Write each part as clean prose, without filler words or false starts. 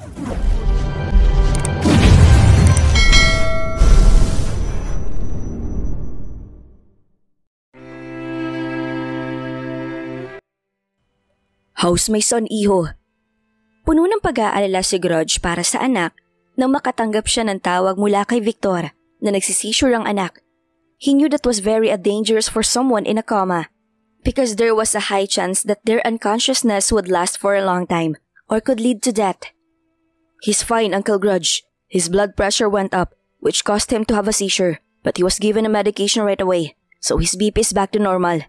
How's my son, iho? Puno ng pag-aalala si Grudge para sa anak nang makatanggap siya ng tawag mula kay Victor na nagsisisure ang anak. He knew that was very dangerous for someone in a coma because there was a high chance that their unconsciousness would last for a long time or could lead to death. He's fine, Uncle Grudge. His blood pressure went up, which caused him to have a seizure, but he was given a medication right away, so his BP is back to normal.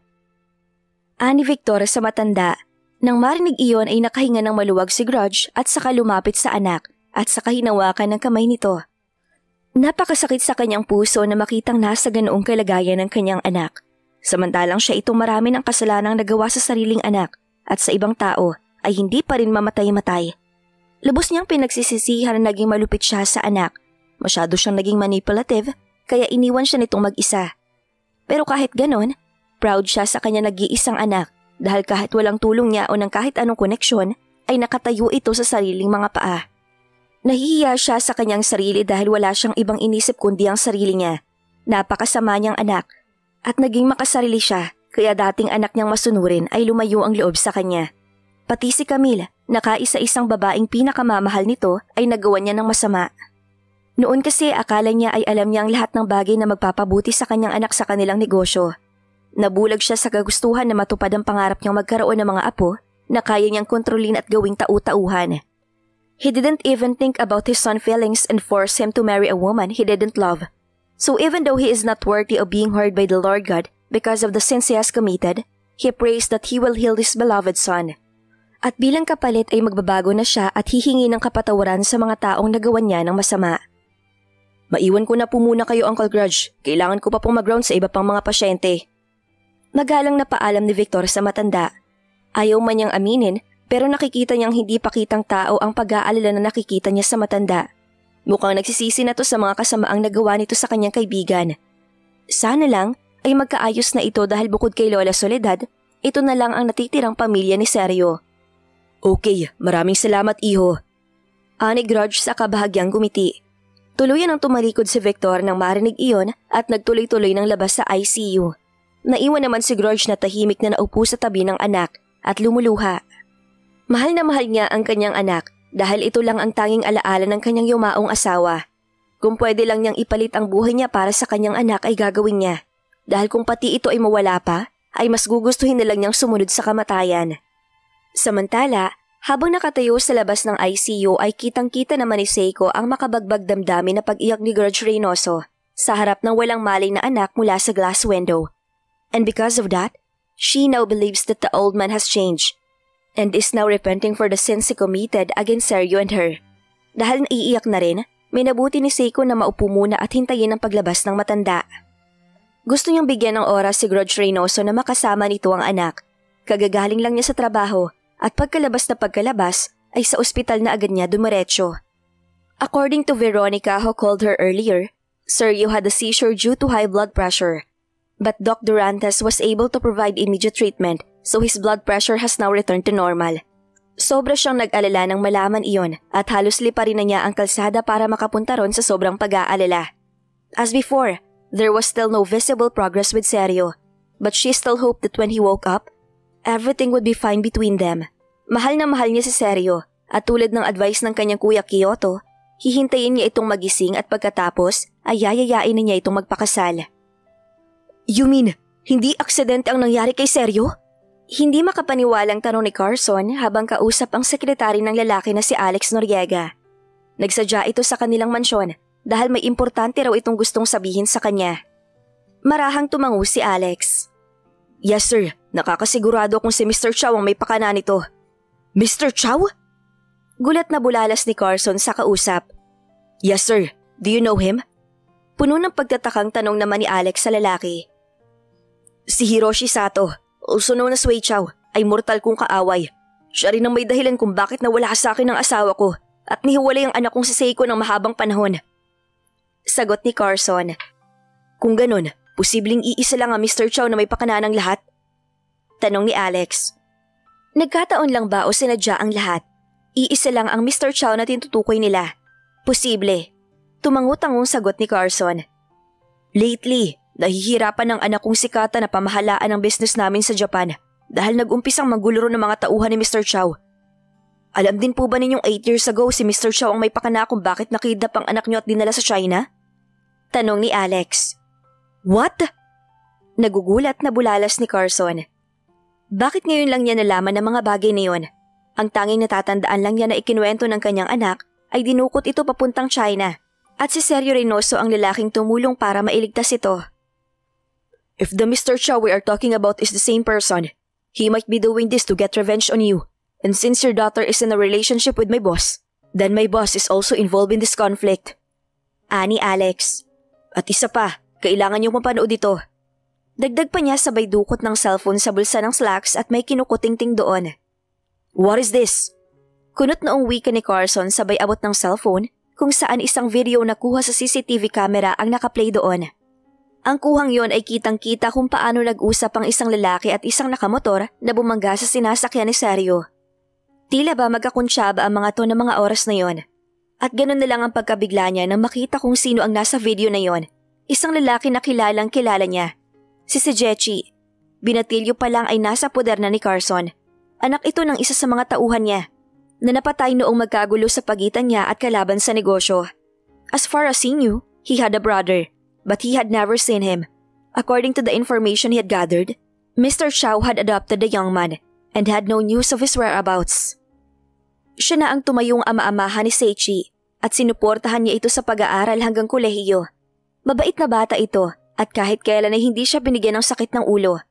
Ani Victor sa matanda. Nang marinig iyon ay nakahinga ng maluwag si Grudge at saka lumapit sa anak at saka hinawakan ng kamay nito. Napakasakit sa kanyang puso na makitang nasa ganoong kalagayan ng kanyang anak. Samantalang siya itong marami ng kasalanang nagawa sa sariling anak at sa ibang tao ay hindi pa rin mamatay-matay. Lubos niyang pinagsisisihan na naging malupit siya sa anak. Masyado siyang naging manipulative kaya iniwan siya nitong mag-isa. Pero kahit ganon, proud siya sa kanya nag-iisang anak. Dahil kahit walang tulong niya o ng kahit anong koneksyon, ay nakatayo ito sa sariling mga paa. Nahihiya siya sa kanyang sarili dahil wala siyang ibang inisip kundi ang sarili niya. Napakasama niyang anak. At naging makasarili siya, kaya dating anak niyang masunurin ay lumayo ang loob sa kanya. Pati si Camille, na kaisa-isang babaeng pinakamamahal nito, ay nagawa niya ng masama. Noon kasi akala niya ay alam niya ang lahat ng bagay na magpapabuti sa kanyang anak sa kanilang negosyo. Nabulag siya sa kagustuhan na matupad ang pangarap niyang magkaroon ng mga apo na kaya niyang kontrolin at gawing tau-tauhan. He didn't even think about his son's feelings and force him to marry a woman he didn't love. So even though he is not worthy of being heard by the Lord God because of the sins he has committed, he prays that he will heal his beloved son. At bilang kapalit ay magbabago na siya at hihingi ng kapatawaran sa mga taong nagawan niya ng masama. Maiwan ko na po muna kayo, Uncle Grudge. Kailangan ko pa pong mag-round sa iba pang mga pasyente. Magalang na paalam ni Victor sa matanda. Ayaw man niyang aminin pero nakikita niyang hindi pakitang tao ang pag-aalala na nakikita niya sa matanda. Mukhang nagsisisi na to sa mga kasamaang nagawa nito sa kanyang kaibigan. Sana lang ay magkaayos na ito dahil bukod kay Lola Soledad, ito na lang ang natitirang pamilya ni Sergio. Okay, maraming salamat, iho. Ani Grudge sa kabahagyang gumiti. Tuluyan ang tumalikod si Victor nang marinig iyon at nagtuloy-tuloy ng labas sa ICU. Naiwan naman si Grudge na tahimik na naupo sa tabi ng anak at lumuluha. Mahal na mahal niya ang kanyang anak dahil ito lang ang tanging alaala ng kanyang yumaong asawa. Kung pwede lang niyang ipalit ang buhay niya para sa kanyang anak ay gagawin niya. Dahil kung pati ito ay mawala pa, ay mas gugustuhin na lang niyang sumunod sa kamatayan. Samantala, habang nakatayo sa labas ng ICU ay kitang-kita naman ni Seiko ang makabagbag damdamin na pag-iyak ni Grudge Reynoso sa harap ng walang malay na anak mula sa glass window. And because of that, she now believes that the old man has changed and is now repenting for the sins he committed against Sergio and her. Dahil naiiyak na rin, may nabuti ni Seiko na maupo muna at hintayin ang paglabas ng matanda. Gusto niyang bigyan ng oras si Grudge Reynoso na makasama nito ang anak. Kagagaling lang niya sa trabaho at pagkalabas na pagkalabas ay sa ospital na agad niya dumiretso. According to Veronica who called her earlier, Sergio had a seizure due to high blood pressure. But Doc Durantes was able to provide immediate treatment so his blood pressure has now returned to normal. Sobra siyang nag-alala nang malaman iyon at halos liparin na niya ang kalsada para makapunta ron sa sobrang pag-aalala. As before, there was still no visible progress with Sergio, but she still hoped that when he woke up, everything would be fine between them. Mahal na mahal niya si Sergio at tulad ng advice ng kanyang kuya Kyoto, hihintayin niya itong magising at pagkatapos ay yayayain na niya itong magpakasal. You mean, hindi aksidente ang nangyari kay Sergio? Hindi makapaniwalang tanong ni Carson habang kausap ang sekretary ng lalaki na si Alex Noriega. Nagsadya ito sa kanilang mansyon dahil may importante raw itong gustong sabihin sa kanya. Marahang tumango si Alex. Yes sir, nakakasigurado kung si Mr. Chow ang may pakana nito. Mr. Chow? Gulat na bulalas ni Carson sa kausap. Yes sir, do you know him? Puno ng pagtatakang tanong naman ni Alex sa lalaki. Si Hiroshi Sato, also known as Wei Chow, ay mortal kong kaaway. Siya rin ang may dahilan kung bakit nawala sa akin ang asawa ko at nihiwalay ang anak kong si Seiko ng mahabang panahon. Sagot ni Carson. Kung ganun, posibleng iisa lang ang Mr. Chow na may pakana ng lahat? Tanong ni Alex. Nagkataon lang ba o sinadya ang lahat? Iisa lang ang Mr. Chow na tinutukoy nila. Posible. Tumangu-tangong sagot ni Carson. Lately, nahihirapan ng anak kong sikata na pamahalaan ang business namin sa Japan dahil nag-umpisang magulo ng mga tauhan ni Mr. Chow. Alam din po ba ninyong 8 years ago si Mr. Chow ang may pakana kung bakit nakidnap ang anak niyo at dinala sa China? Tanong ni Alex. What? Nagugulat na bulalas ni Carson. Bakit ngayon lang niya nalaman ng mga bagay na yun? Ang tanging natatandaan lang niya na ikinuwento ng kanyang anak ay dinukot ito papuntang China at si Sergio Reynoso ang lalaking tumulong para mailigtas ito. If the Mr. Chow we are talking about is the same person, he might be doing this to get revenge on you. And since your daughter is in a relationship with my boss, then my boss is also involved in this conflict. Ani Alex. At isa pa, kailangan niyong mapanood ito. Dagdag pa niya sabay dukot ng cellphone sa bulsa ng slacks at may kinukutingting doon. What is this? Kunot noong wika ni Carson sabay abot ng cellphone kung saan isang video na kuha sa CCTV camera ang nakaplay doon. Ang kuhang yon ay kitang-kita kung paano nag-usap ang isang lalaki at isang nakamotor na bumangga sa sinasakyan ni Sergio. Tila ba magkakunsyaba ang mga to ng mga oras na yon. At ganun na lang ang pagkabigla niya nang makita kung sino ang nasa video na yon. Isang lalaki na kilalang kilala niya. Si Sejechi. Binatilyo pa lang ay nasa poder na ni Carson. Anak ito ng isa sa mga tauhan niya na napatay noong magkagulo sa pagitan niya at kalaban sa negosyo. As far as he knew, he had a brother, but he had never seen him. According to the information he had gathered, Mr. Chow had adopted the young man and had no news of his whereabouts. Siya na ang tumayong ama-amahan ni Seichi at sinuportahan niya ito sa pag-aaral hanggang kolehiyo. Mabait na bata ito at kahit kailan ay hindi siya binigyan ng sakit ng ulo.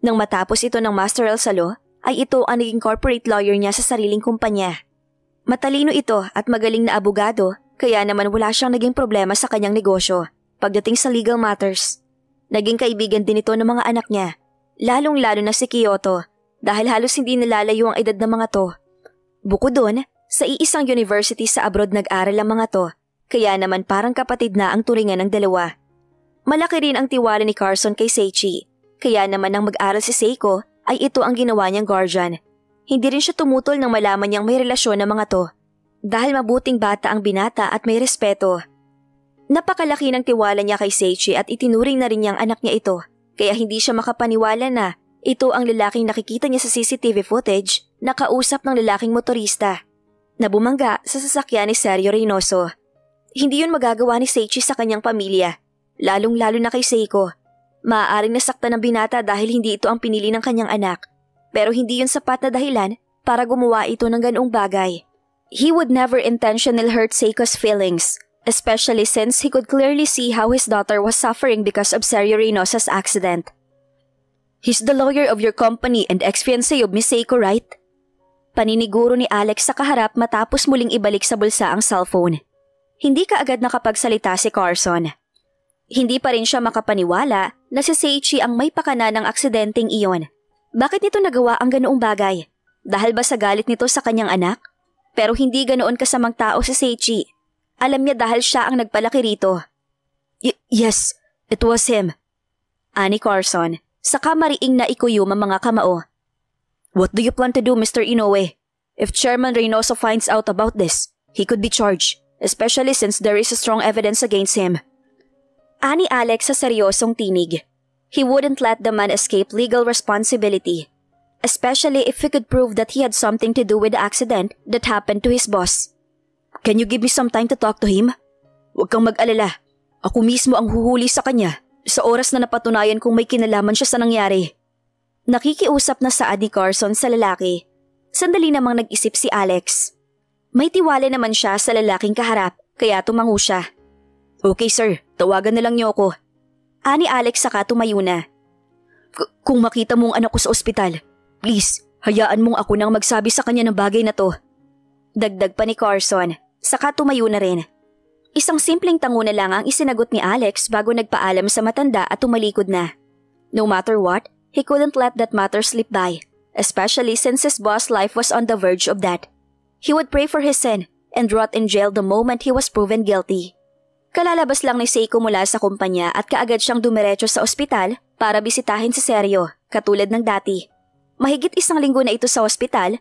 Nang matapos ito ng Master sa Law, ay ito ang naging corporate lawyer niya sa sariling kumpanya. Matalino ito at magaling na abogado kaya naman wala siyang naging problema sa kanyang negosyo pagdating sa legal matters. Naging kaibigan din ito ng mga anak niya, lalong-lalo na si Kyoto dahil halos hindi nilalayo ang edad ng mga to. Bukod doon, sa iisang university sa abroad nag-aral ang mga to, kaya naman parang kapatid na ang turingan ng dalawa. Malaki rin ang tiwala ni Carson kay Seichi, kaya naman nang mag-aral si Seiko ay ito ang ginawa niyang guardian. Hindi rin siya tumutol nang malaman niyang may relasyon ng mga to, dahil mabuting bata ang binata at may respeto. Napakalaki ng tiwala niya kay Seichi at itinuring na rin niyang anak niya ito, kaya hindi siya makapaniwala na ito ang lalaking nakikita niya sa CCTV footage na kausap ng lalaking motorista na bumangga sa sasakyan ni Sergio Reynoso. Hindi yun magagawa ni Seichi sa kanyang pamilya, lalong-lalo na kay Seiko. Maaaring nasaktan ng binata dahil hindi ito ang pinili ng kanyang anak, pero hindi yun sapat na dahilan para gumawa ito ng ganoong bagay. He would never intentionally hurt Seiko's feelings, especially since he could clearly see how his daughter was suffering because of Sergio Reynoso's accident. He's the lawyer of your company and ex-fiancé of Miss Seiko, right? Paniniguro ni Alex sa kaharap matapos muling ibalik sa bulsa ang cellphone. Hindi kaagad nakapagsalita si Carson. Hindi pa rin siya makapaniwala na si Seichi ang may pakana ng aksidenteng iyon. Bakit nito nagawa ang ganoong bagay? Dahil ba sa galit nito sa kanyang anak? Pero hindi ganoon kasamang tao si Seichi. Alam niya dahil siya ang nagpalaki rito. Yes, it was him. Ani Carson, saka mariing na ikuyum ang mga kamao. What do you plan to do, Mr. Inoue? If Chairman Reynoso finds out about this, he could be charged, especially since there is a strong evidence against him. Ani Alex sa seryosong tinig. He wouldn't let the man escape legal responsibility, especially if we could prove that he had something to do with the accident that happened to his boss. Can you give me some time to talk to him? Huwag kang mag-alala. Ako mismo ang huhuli sa kanya sa oras na napatunayan kung may kinalaman siya sa nangyari. Nakikiusap na saad ni Carson sa lalaki. Sandali namang nag-isip si Alex. May tiwala naman siya sa lalaking kaharap kaya tumango siya. Okay sir, tawagan na lang niyo ako. Ani Alex saka tumayo na. Kung makita mo ang anak ko sa ospital, please, hayaan mong ako nang magsabi sa kanya ng bagay na to. Dagdag pa ni Carson, saka tumayo na rin. Isang simpleng tango na lang ang isinagot ni Alex bago nagpaalam sa matanda at tumalikod na. No matter what, he couldn't let that matter slip by, especially since his boss' life was on the verge of that. He would pray for his sin and rot in jail the moment he was proven guilty. Kalalabas lang ni Seiko mula sa kumpanya at kaagad siyang dumiretso sa ospital para bisitahin si Sergio, katulad ng dati. Mahigit 1 linggo na ito sa ospital,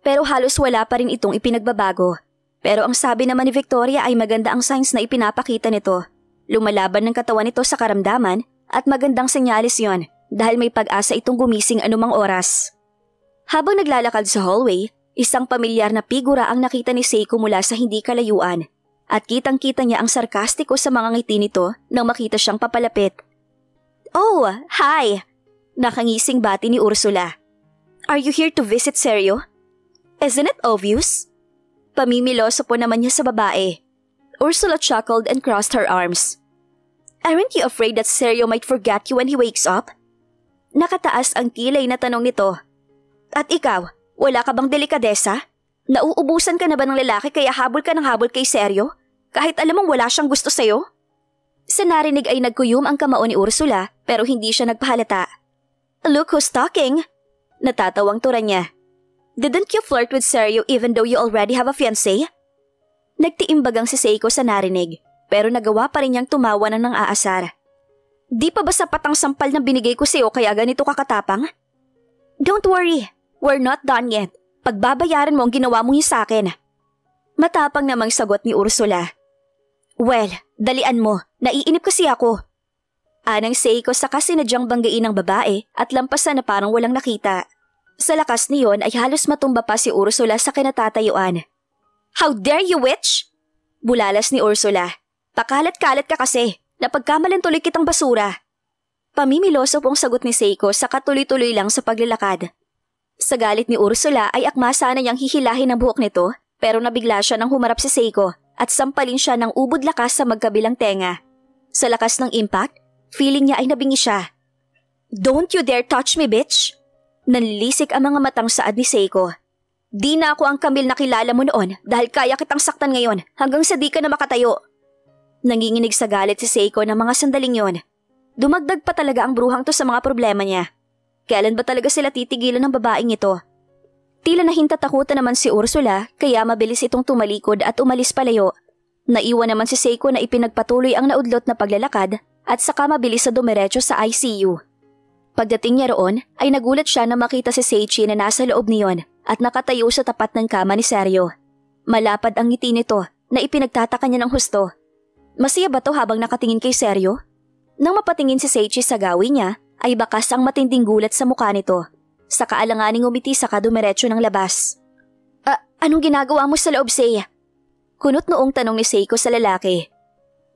pero halos wala pa rin itong ipinagbabago. Pero ang sabi naman ni Victoria ay maganda ang signs na ipinapakita nito. Lumalaban ng katawan nito sa karamdaman at magandang senyalis yon dahil may pag-asa itong gumising anumang oras. Habang naglalakad sa hallway, isang pamilyar na figura ang nakita ni Seiko mula sa hindi kalayuan at kitang-kita niya ang sarkastiko sa mga ngiti nito nang makita siyang papalapit. "Oh, hi!" Nakangising bati ni Ursula. "Are you here to visit Seryo? Isn't it obvious?" Pamimiloso po naman niya sa babae. Ursula chuckled and crossed her arms. "Aren't you afraid that Seryo might forget you when he wakes up?" Nakataas ang kilay na tanong nito. "At ikaw, wala ka bang delikadesa? Nauubusan ka na ba ng lalaki kaya habol ka ng habol kay Seryo? Kahit alam mong wala siyang gusto sa'yo?" Sa narinig ay nagkuyom ang kamao ni Ursula pero hindi siya nagpahalata. "Look who's talking!" Natatawang tura niya. "Didn't you flirt with Seryo even though you already have a fiancé?" Nagtiimbagang si Seiko sa narinig pero nagawa pa rin niyang tumawa ng aasar. "Di pa ba sapat ang sampal na binigay ko sa'yo kaya ganito kakatapang?" "Don't worry, we're not done yet. Pagbabayaran mo ang ginawa mo sa akin." Matapang namang sagot ni Ursula. "Well, dalian mo. Naiinip kasi ako." Anang Seiko saka sinadyang banggain ng babae at lampasan na parang walang nakita. Sa lakas niyon ay halos matumba pa si Ursula sa kinatatayuan. "How dare you, witch?" Bulalas ni Ursula. "Pakalat-kalat ka kasi. Napagkamalan tuloy kitang basura." Pamimiloso pong sagot ni Seiko sa katuloy-tuloy lang sa paglalakad. Sa galit ni Ursula ay akma sana niyang hihilahin ang buhok nito pero nabigla siya nang humarap si Seiko at sampalin siya ng ubod lakas sa magkabilang tenga. Sa lakas ng impact, feeling niya ay nabingi siya. "Don't you dare touch me, bitch!" Nanlilisik ang mga matang saad ni Seiko. "Di na ako ang Camille na kilala mo noon dahil kaya kitang saktan ngayon hanggang sa di ka na makatayo." Nanginginig sa galit si Seiko ng mga sandaling yon. Dumagdag pa talaga ang bruhang to sa mga problema niya. Kailan ba talaga sila titigilan ng babaeng ito? Tila nahintatakutan naman si Ursula kaya mabilis itong tumalikod at umalis palayo. Naiwan naman si Seiko na ipinagpatuloy ang naudlot na paglalakad at saka mabilis sa dumiretso sa ICU. Pagdating niya roon ay nagulat siya na makita si Seichi na nasa loob niyon at nakatayo sa tapat ng kama ni Seryo. Malapad ang ngiti nito na ipinagtataka niya ng husto. Masaya ba to habang nakatingin kay Seryo? Nang mapatingin si Seichi sa gawi niya ay bakas ang matinding gulat sa mukha nito. Sa kaalanganing umiti saka dumiretso ng labas. Anong ginagawa mo sa loob, Sei?" Kunot noong tanong ni Seiko sa lalaki.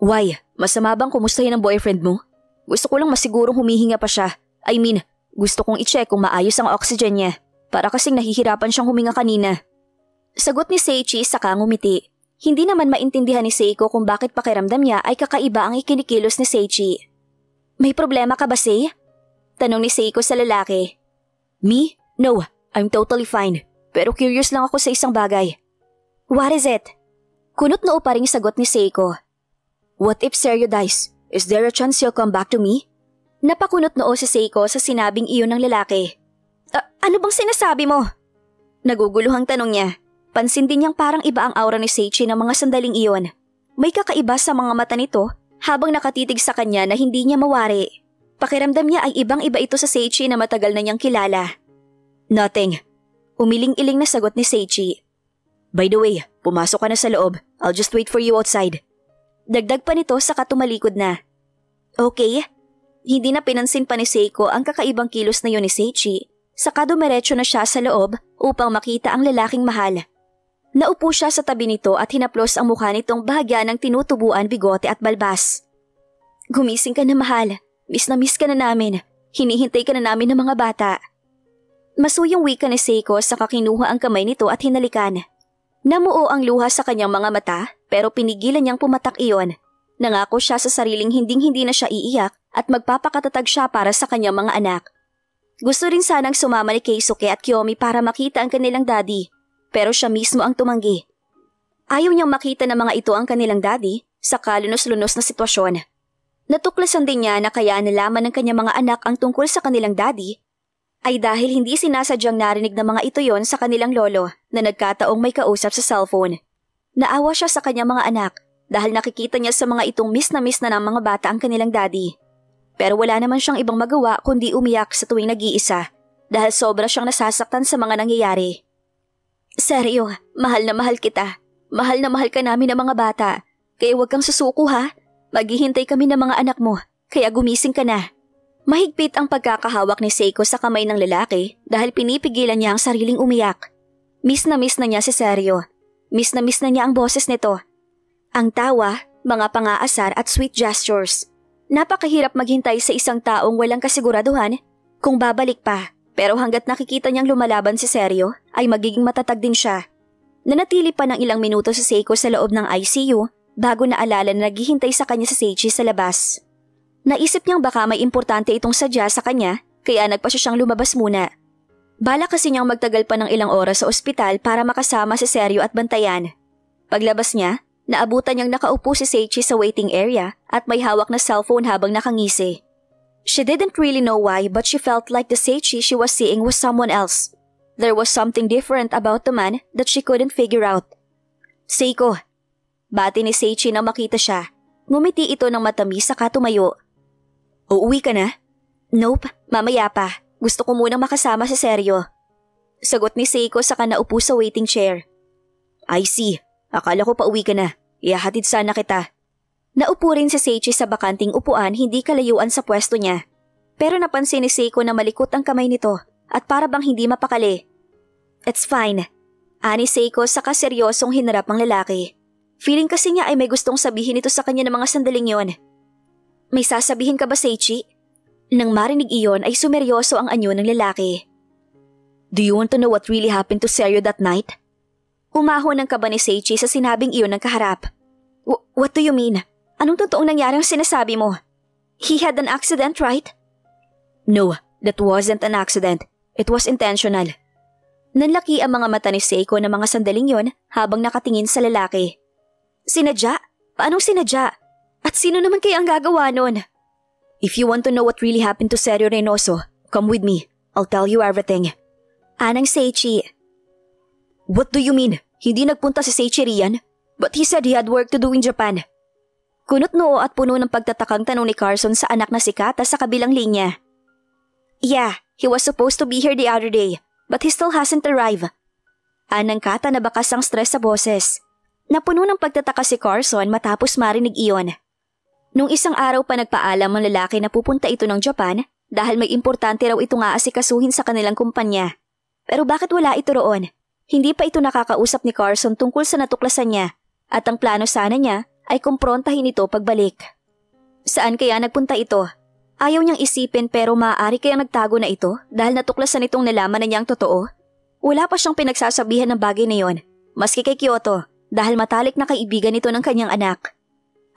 "Why? Masama bang kumustahin ang boyfriend mo? Gusto ko lang masigurong humihinga pa siya. I mean, gusto kong i-check kung maayos ang oxygen niya. Para kasing nahihirapan siyang huminga kanina." Sagot ni Seichi saka ngumiti. Hindi naman maintindihan ni Seiko kung bakit pakiramdam niya ay kakaiba ang ikinikilos ni Seichi. "May problema ka ba, Sei?" Tanong ni Seiko sa lalaki. "Me? No, I'm totally fine. Pero curious lang ako sa isang bagay." "What is it?" Kunot noo pa ring sagot ni Seiko. "What if Seryo dies? Is there a chance he'll come back to me?" Napakunot noo si Seiko sa sinabing iyon ng lalaki. Ano bang sinasabi mo?" Naguguluhang tanong niya. Pansin din niyang parang iba ang aura ni Seichi ng mga sandaling iyon. May kakaiba sa mga mata nito habang nakatitig sa kanya na hindi niya mawari. Pakiramdam niya ay ibang-iba ito sa Seichi na matagal na niyang kilala. "Nothing." Umiling-iling na sagot ni Seichi. "By the way, pumasok ka na sa loob. I'll just wait for you outside." Dagdag pa nito sa katumalikod na. "Okay." Hindi na pinansin pa ni Seiko ang kakaibang kilos na yun ni Seichi. Saka dumiretso na siya sa loob upang makita ang lalaking mahal. Naupo siya sa tabi nito at hinaplos ang mukha nitong bahagya ng tinutubuan, bigote at balbas. "Gumising ka na, mahal. Miss na miss ka na namin. Hinihintay ka na namin ng mga bata." Masuyong wika ni Seiko saka kinuha ang kamay nito at hinalikan. Namuo ang luha sa kanyang mga mata pero pinigilan niyang pumatak iyon. Nangako siya sa sariling hinding-hindi na siya iiyak at magpapakatatag siya para sa kanyang mga anak. Gusto rin sanang sumama ni Keisuke at Kiyomi para makita ang kanilang daddy, pero siya mismo ang tumanggi. Ayaw niyang makita ng mga ito ang kanilang daddy sa kalunos-lunos na sitwasyon. Natuklasan din niya na kaya nalaman ng kanyang mga anak ang tungkol sa kanilang daddy ay dahil hindi sinasadyang narinig ng mga ito yon sa kanilang lolo na nagkataong may kausap sa cellphone. Naawa siya sa kanyang mga anak dahil nakikita niya sa mga itong miss na ng mga bata ang kanilang daddy. Pero wala naman siyang ibang magawa kundi umiyak sa tuwing nag-iisa dahil sobra siyang nasasaktan sa mga nangyayari. Seryo, mahal na mahal kita. Mahal na mahal ka namin ng mga bata. Kaya huwag kang susuko ha. Maghihintay kami ng mga anak mo, kaya gumising ka na. Mahigpit ang pagkakahawak ni Seiko sa kamay ng lalaki dahil pinipigilan niya ang sariling umiyak. Miss na niya si Seryo. Miss na niya ang boses nito. Ang tawa, mga pangaasar at sweet gestures. Napakahirap maghintay sa isang taong walang kasiguraduhan kung babalik pa. Pero hanggat nakikita niyang lumalaban si Seryo, ay magiging matatag din siya. Nanatili pa ng ilang minuto si Seiko sa loob ng ICU bago naalala na naghihintay sa kanya si Seichi sa labas. Naisip niyang baka may importante itong sadya sa kanya kaya nagpasya siyang lumabas muna. Bala kasi niyang magtagal pa ng ilang oras sa ospital para makasama si Seryo at bantayan. Paglabas niya, naabutan niyang nakaupo si Seichi sa waiting area at may hawak na cellphone habang nakangisi. She didn't really know why but she felt like the Seichi she was seeing was someone else. There was something different about the man that she couldn't figure out. Seiko. Bati ni Seichi nang makita siya. Ngumiti ito ng matamis saka tumayo. Uuwi ka na? Nope, mamaya pa. Gusto ko munang makasama si Seryo. Sagot ni Seiko saka naupo sa waiting chair. I see. Akala ko pa uwi ka na. Ihahatid sana kita. Naupo rin si Seichi sa bakanting upuan hindi kalayuan sa pwesto niya. Pero napansin ni Seiko na malikot ang kamay nito at para bang hindi mapakali. It's fine. Ani Seiko saka seryosong hinarap ang lalaki. Feeling kasi niya ay may gustong sabihin ito sa kanya ng mga sandaling yon. May sasabihin ka ba, Seichi? Nang marinig iyon ay sumeryoso ang anyo ng lalaki. Do you want to know what really happened to Seryo that night? Umahon ang kaba ni Seichi sa sinabing iyon ng kaharap. What do you mean? Anong totoong nangyari ang sinasabi mo? He had an accident, right? No, that wasn't an accident. It was intentional. Nanlaki ang mga mata ni Seiko na mga sandaling yon habang nakatingin sa lalaki. Sinadya? Paanong sinadya? At sino naman kaya ang gagawa nun? If you want to know what really happened to Seryo Reynoso, come with me. I'll tell you everything. Anang Seichi. What do you mean? Hindi nagpunta si Seichi riyan? But he said he had work to do in Japan. Kunot noo at puno ng pagtatakang tanong ni Carson sa anak na si Kata sa kabilang linya. Yeah, he was supposed to be here the other day, but he still hasn't arrived. Anang Kata na bakas ang stress sa boses. Napuno ng pagtataka si Carson matapos marinig iyon. Nung isang araw pa nagpaalam ang lalaki na pupunta ito ng Japan dahil may importante raw itong aasikasuhin sa kanilang kumpanya. Pero bakit wala ito roon? Hindi pa ito nakakausap ni Carson tungkol sa natuklasan niya at ang plano sana niya ay kumprontahin ito pagbalik. Saan kaya nagpunta ito? Ayaw niyang isipin pero maaari kayang nagtago na ito dahil natuklasan itong nalaman na niyang totoo. Wala pa siyang pinagsasabihan ng bagay na yon, maski kay Kyoto dahil matalik na kaibigan ito ng kanyang anak.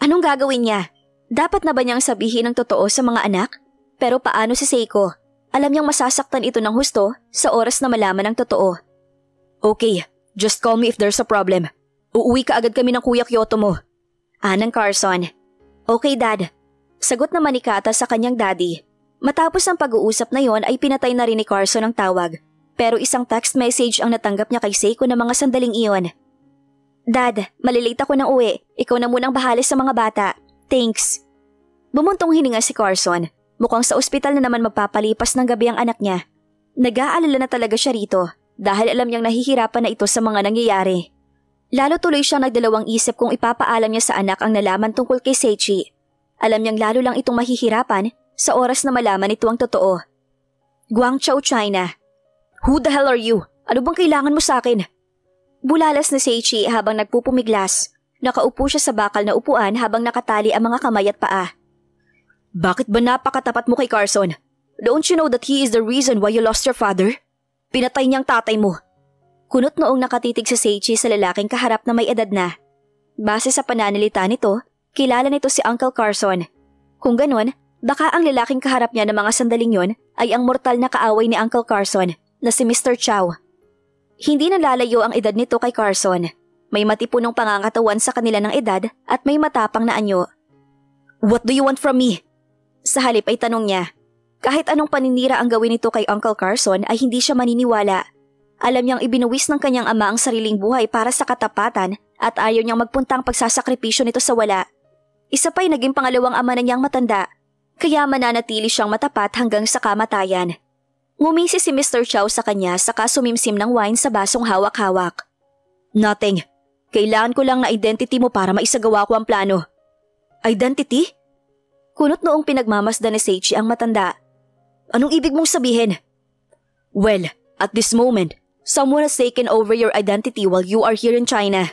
Anong gagawin niya? Dapat na ba niyang sabihin ang totoo sa mga anak? Pero paano si Seiko? Alam niyang masasaktan ito ng husto sa oras na malaman ang totoo. Okay, just call me if there's a problem. Uuwi ka agad kami ng Kuya Kyoto mo. Anang Carson. Okay, Dad. Sagot naman ni Kata sa kanyang daddy. Matapos ang pag-uusap na yon ay pinatay na rin ni Carson ang tawag. Pero isang text message ang natanggap niya kay Seiko na mga sandaling iyon. Dad, malilate ako ng uwi. Ikaw na munang bahala sa mga bata. Thanks. Bumuntong hininga si Carson. Mukhang sa ospital na naman magpapalipas ng gabi ang anak niya. Nag-aalala na talaga siya rito dahil alam niyang nahihirapan na ito sa mga nangyayari. Lalo tuloy siyang nagdalawang isip kung ipapaalam niya sa anak ang nalaman tungkol kay Seichi. Alam niyang lalo lang itong mahihirapan sa oras na malaman ito ang totoo. Guangzhou, China. Who the hell are you? Ano bang kailangan mo sa akin? Bulalas na Seichi habang nagpupumiglas. Nakaupo siya sa bakal na upuan habang nakatali ang mga kamay at paa. Bakit ba napakatapat mo kay Carson? Don't you know that he is the reason why you lost your father? Pinatay niyang tatay mo. Kunot noong nakatitig si Seichi sa lalaking kaharap na may edad na. Base sa pananalita nito, kilala nito si Uncle Carson. Kung ganon, baka ang lalaking kaharap niya ng mga sandaling yon ay ang mortal na kaaway ni Uncle Carson na si Mr. Chow. Hindi nalalayo ang edad nito kay Carson. May matipunong pangangatawan sa kanila ng edad at may matapang na anyo. What do you want from me? Sa halip ay tanong niya. Kahit anong paninira ang gawin nito kay Uncle Carson ay hindi siya maniniwala. Alam niyang ibinuwis ng kanyang ama ang sariling buhay para sa katapatan at ayaw niyang magpuntang pagsasakripisyo nito sa wala. Isa pa'y naging pangalawang ama na niyang matanda, kaya mananatili siyang matapat hanggang sa kamatayan. Ngumisi si Mr. Chow sa kanya saka sumimsim ng wine sa basong hawak-hawak. Nothing. Kailangan ko lang na identity mo para maisagawa ko ang plano. Identity? Kunot noong pinagmamasdan ni Seichi ang matanda. Anong ibig mong sabihin? Well, at this moment, someone has taken over your identity while you are here in China.